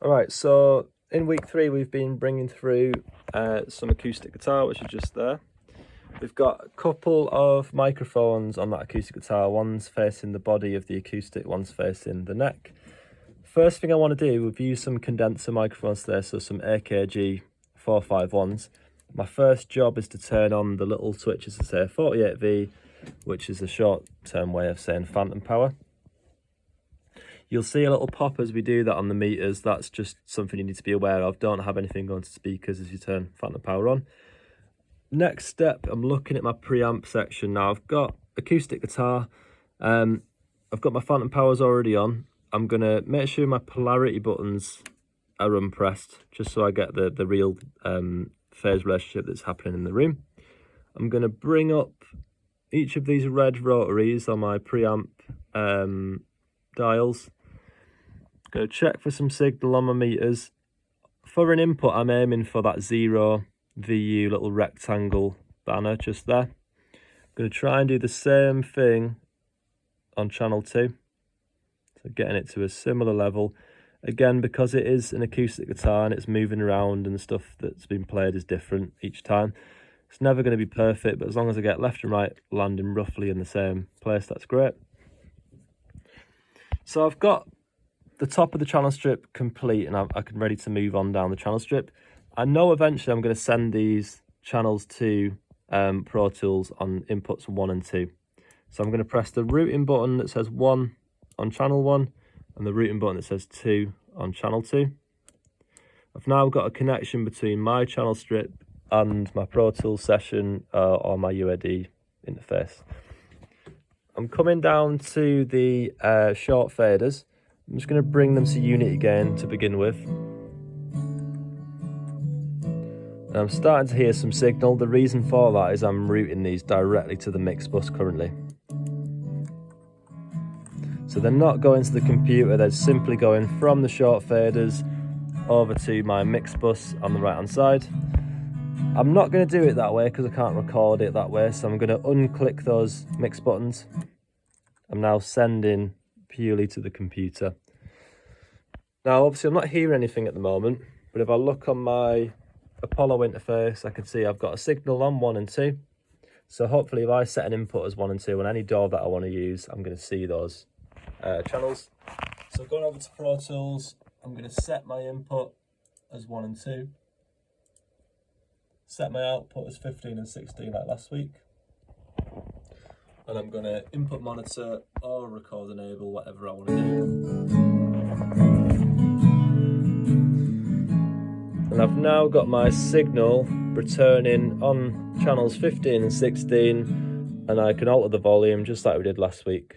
Alright, so in week 3 we've been bringing through some acoustic guitar, which is just there. We've got a couple of microphones on that acoustic guitar. One's facing the body of the acoustic, one's facing the neck. First thing I want to do, we've used some condenser microphones there, so some AKG 451s. My first job is to turn on the little switches to say 48V, which is a short-term way of saying phantom power. You'll see a little pop as we do that on the meters. That's just something you need to be aware of. Don't have anything going to speakers as you turn phantom power on. Next step, I'm looking at my preamp section now. I've got acoustic guitar. I've got my phantom powers already on. I'm going to make sure my polarity buttons are unpressed, just so I get the real phase relationship that's happening in the room. I'm going to bring up each of these red rotaries on my preamp dials. Go check for some signal on my meters. For an input, I'm aiming for that 0 VU little rectangle banner just there. I'm going to try and do the same thing on channel 2. So getting it to a similar level. Again, because it is an acoustic guitar and it's moving around and the stuff that's been played is different each time, it's never going to be perfect, but as long as I get left and right landing roughly in the same place, that's great. So I've got the top of the channel strip complete and I'm ready to move on down the channel strip. I know eventually I'm going to send these channels to Pro Tools on inputs 1 and 2. So I'm going to press the routing button that says 1 on channel 1 and the routing button that says 2 on channel 2. I've now got a connection between my channel strip and my Pro Tools session or my UAD interface. I'm coming down to the short faders. I'm just going to bring them to unity gain to begin with. And I'm starting to hear some signal. The reason for that is I'm routing these directly to the mix bus currently. So they're not going to the computer, they're simply going from the short faders over to my mix bus on the right hand side. I'm not going to do it that way because I can't record it that way, so I'm going to unclick those mix buttons. I'm now sending purely to the computer. Now obviously I'm not hearing anything at the moment, but if I look on my Apollo interface, I can see I've got a signal on 1 and 2. So hopefully if I set an input as 1 and 2 on any DAW that I want to use, I'm going to see those channels. So going over to Pro Tools, I'm going to set my input as 1 and 2. Set my output as 15 and 16 like last week. And I'm going to input monitor or record enable, whatever I want to do. And I've now got my signal returning on channels 15 and 16, and I can alter the volume just like we did last week.